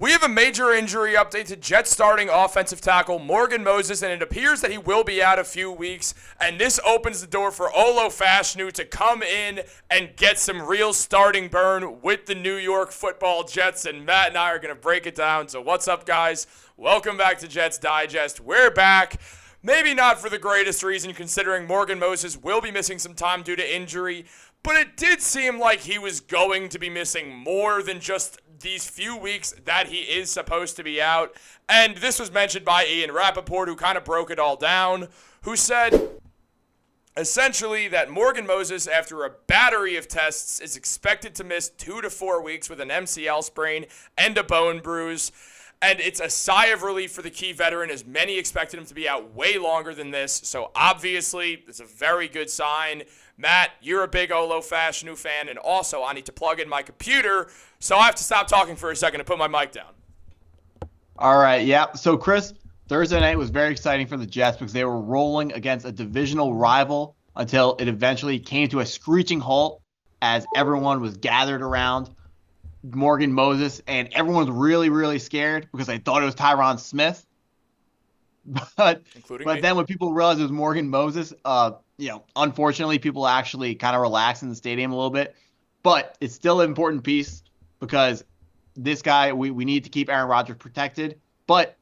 We have a major injury update to Jets starting offensive tackle Morgan Moses, and it appears that he will be out a few weeks, and this opens the door for Olu Fashanu to come in and get some real starting burn with the New York Football Jets, and Matt and I are going to break it down. So what's up, guys? Welcome back to Jets Digest. We're back. Maybe not for the greatest reason, considering Morgan Moses will be missing some time due to injury, but it did seem like he was going to be missing more than just these few weeks that he is supposed to be out. And this was mentioned by Ian Rappaport, who kind of broke it all down, who said essentially that Morgan Moses, after a battery of tests, is expected to miss 2 to 4 weeks with an MCL sprain and a bone bruise. And it's a sigh of relief for the key veteran, as many expected him to be out way longer than this. So obviously, it's a very good sign. Matt, you're a big Olu Fashanu fan, and also I need to plug in my computer, so I have to stop talking for a second to put my mic down. All right, yeah. So, Chris, Thursday night was very exciting for the Jets because they were rolling against a divisional rival until it eventually came to a screeching halt as everyone was gathered around Morgan Moses, and everyone was really, really scared because they thought it was Tyron Smith. But then when people realized it was Morgan Moses, unfortunately, people actually kind of relaxed in the stadium a little bit. But it's still an important piece because this guy, we need to keep Aaron Rodgers protected. But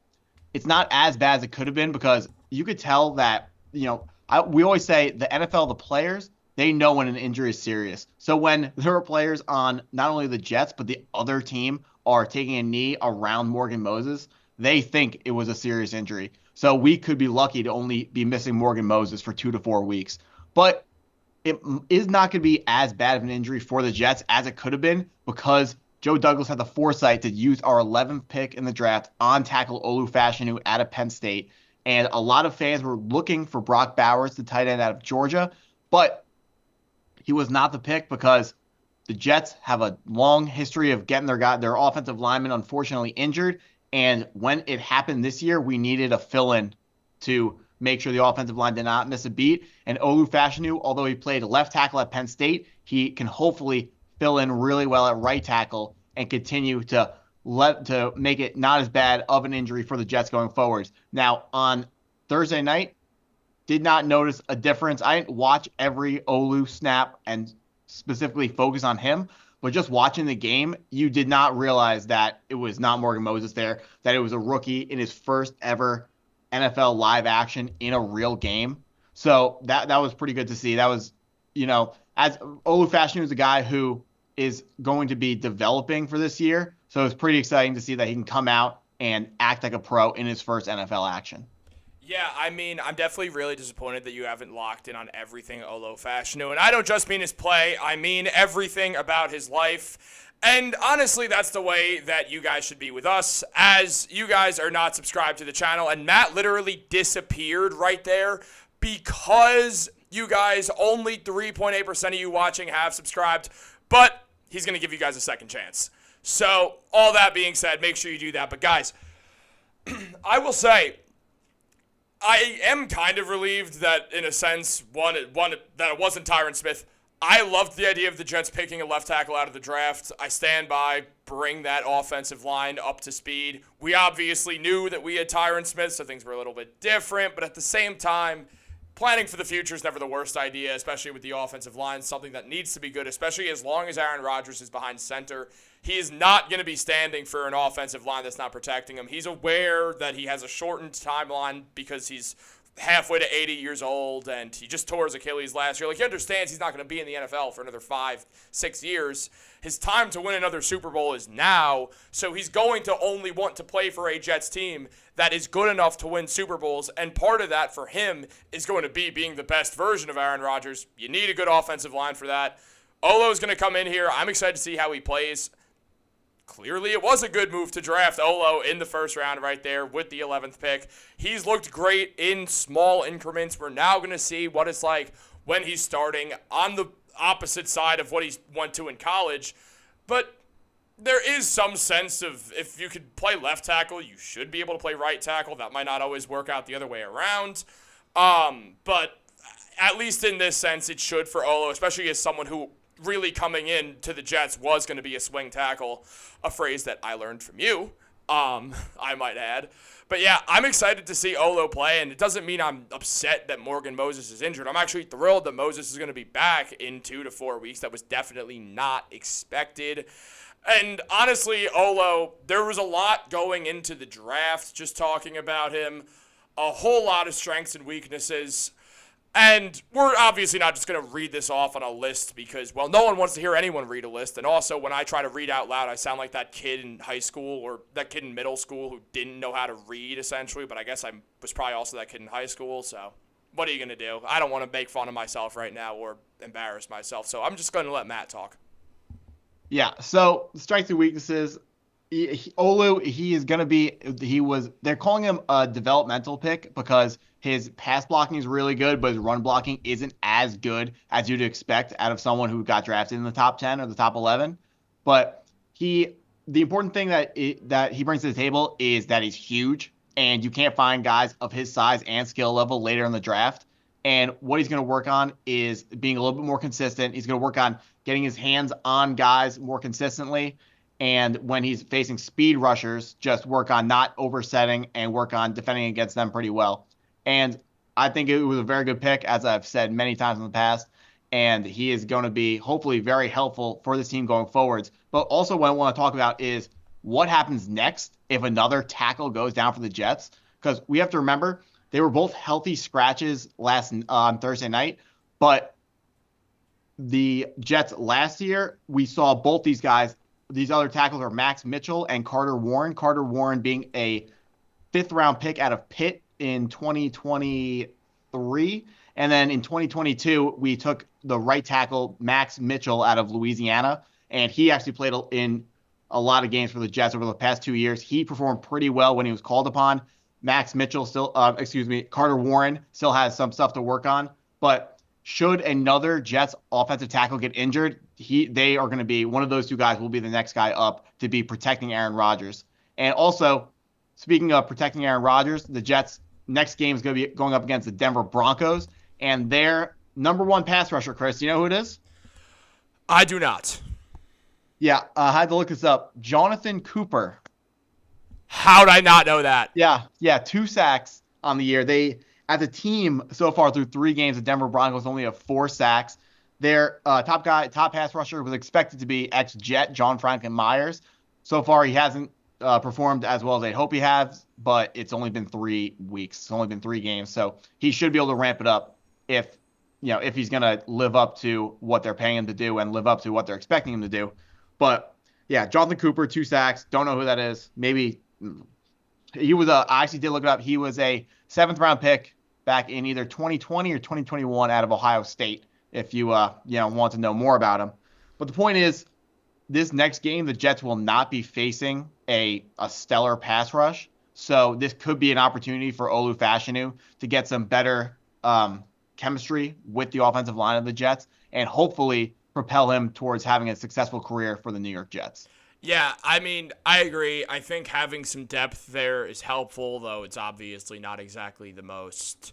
it's not as bad as it could have been because you could tell that, we always say the NFL, the players, they know when an injury is serious. So when there are players on not only the Jets, but the other team are taking a knee around Morgan Moses, they think it was a serious injury. So we could be lucky to only be missing Morgan Moses for 2 to 4 weeks. But it is not going to be as bad of an injury for the Jets as it could have been because Joe Douglas had the foresight to use our 11th pick in the draft on tackle Olu Fashanu out of Penn State. And a lot of fans were looking for Brock Bowers, the tight end out of Georgia. But he was not the pick because the Jets have a long history of getting their offensive linemen unfortunately injured. And when it happened this year, we needed a fill-in to make sure the offensive line did not miss a beat. And Olu Fashanu, although he played left tackle at Penn State, he can hopefully fill in really well at right tackle and continue to make it not as bad of an injury for the Jets going forward. Now, on Thursday night, did not notice a difference. I didn't watch every Olu snap and specifically focus on him. But just watching the game, you did not realize that it was not Morgan Moses there, that it was a rookie in his first ever NFL live action in a real game. So that was pretty good to see. That was, as Olu Fashanu is a guy who is going to be developing for this year. So it's pretty exciting to see that he can come out and act like a pro in his first NFL action. Yeah, I'm definitely really disappointed that you haven't locked in on everything Olu Fashanu. And I don't just mean his play, I mean everything about his life. And honestly, that's the way that you guys should be with us, as you guys are not subscribed to the channel. And Matt literally disappeared right there because you guys, only 3.8% of you watching have subscribed. But he's going to give you guys a second chance. So all that being said, make sure you do that. But guys, I will say, I am kind of relieved that, in a sense, that it wasn't Tyron Smith. I loved the idea of the Jets picking a left tackle out of the draft. I stand by, bring that offensive line up to speed. We obviously knew that we had Tyron Smith, so things were a little bit different. But at the same time, planning for the future is never the worst idea, especially with the offensive line, something that needs to be good, especially as long as Aaron Rodgers is behind center. He is not going to be standing for an offensive line that's not protecting him. He's aware that he has a shortened timeline because he's halfway to 80 years old and he just tore his Achilles last year. He understands he's not going to be in the NFL for another 5-6 years. His time to win another Super Bowl is now, so he's going to only want to play for a Jets team that is good enough to win Super Bowls, and part of that for him is going to be being the best version of Aaron Rodgers. You need a good offensive line for that. Olu is going to come in here. I'm excited to see how he plays. Clearly, it was a good move to draft Olu in the first round right there with the 11th pick. He's looked great in small increments. We're now going to see what it's like when he's starting on the opposite side of what he went to in college. But there is some sense of if you could play left tackle, you should be able to play right tackle. That might not always work out the other way around. But at least in this sense, it should for Olu, especially as someone who really coming in to the Jets was going to be a swing tackle, a phrase that I learned from you. I might add. But yeah, I'm excited to see Olu play, and it doesn't mean I'm upset that Morgan Moses is injured. I'm actually thrilled that Moses is going to be back in 2 to 4 weeks. That was definitely not expected. And honestly, Olu, there was a lot going into the draft, just talking about him, a whole lot of strengths and weaknesses. And we're obviously not just going to read this off on a list because, well, no one wants to hear anyone read a list. And also, when I try to read out loud, I sound like that kid in high school or that kid in middle school who didn't know how to read, essentially. But I guess I was probably also that kid in high school. So what are you going to do? I don't want to make fun of myself right now or embarrass myself. So I'm just going to let Matt talk. Yeah, so strengths and weaknesses. Olu, he is going to be, they're calling him a developmental pick because his pass blocking is really good, but his run blocking isn't as good as you'd expect out of someone who got drafted in the top 10 or the top 11. But the important thing that he brings to the table is that he's huge, and you can't find guys of his size and skill level later in the draft. And what he's going to work on is being a little bit more consistent. He's going to work on getting his hands on guys more consistently. And when he's facing speed rushers, just work on not oversetting and work on defending against them pretty well. And I think it was a very good pick, as I've said many times in the past. And he is going to be hopefully very helpful for this team going forwards. But also what I want to talk about is what happens next if another tackle goes down for the Jets. Because we have to remember, they were both healthy scratches on Thursday night. But the Jets last year, we saw both these guys. These other tackles are Max Mitchell and Carter Warren. Carter Warren being a 5th-round pick out of Pitt in 2023. And then in 2022, we took the right tackle, Max Mitchell, out of Louisiana. And he actually played in a lot of games for the Jets over the past 2 years. He performed pretty well when he was called upon. Carter Warren still has some stuff to work on. But should another Jets offensive tackle get injured, they are going to be one of those two guys will be the next guy up to be protecting Aaron Rodgers. And also, speaking of protecting Aaron Rodgers, the Jets' next game is going to be going up against the Denver Broncos. And their number one pass rusher, Chris, you know who it is? I do not. Yeah, I had to look this up. Jonathan Cooper. How'd I not know that? Yeah, 2 sacks on the year. They, as a team, so far through 3 games, the Denver Broncos only have 4 sacks. Their top pass rusher was expected to be ex-Jet, John Franklin Myers. So far, he hasn't performed as well as they hope he has, but it's only been 3 weeks. It's only been 3 games, so he should be able to ramp it up if he's going to live up to what they're paying him to do and live up to what they're expecting him to do. But yeah, Jonathan Cooper, 2 sacks. Don't know who that is. Maybe he was I actually did look it up. He was a 7th-round pick back in either 2020 or 2021 out of Ohio State, if you want to know more about him. But the point is, this next game, the Jets will not be facing a stellar pass rush. So this could be an opportunity for Olu Fashanu to get some better chemistry with the offensive line of the Jets and hopefully propel him towards having a successful career for the New York Jets. Yeah, I mean, I agree. I think having some depth there is helpful, though it's obviously not exactly the most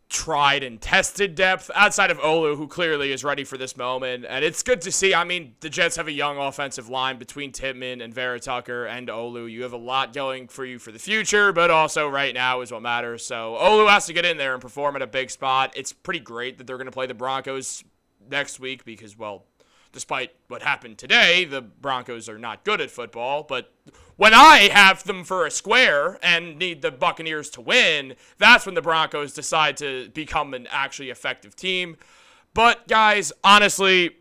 tried and tested depth outside of Olu, who clearly is ready for this moment. And it's good to see. I mean, the Jets have a young offensive line between Tippmann and Vera Tucker and Olu. You have a lot going for you for the future, but also right now is what matters. So Olu has to get in there and perform at a big spot. It's pretty great that they're going to play the Broncos next week because, well, despite what happened today, the Broncos are not good at football. But when I have them for a square and need the Buccaneers to win, that's when the Broncos decide to become an actually effective team. But, guys, honestly,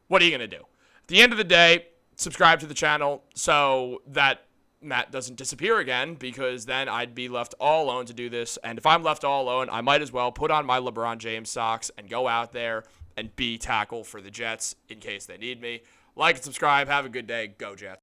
what are you going to do? At the end of the day, subscribe to the channel so that Matt doesn't disappear again, because then I'd be left all alone to do this. And if I'm left all alone, I might as well put on my LeBron James socks and go out there and be tackle for the Jets in case they need me. Like and subscribe. Have a good day. Go Jets.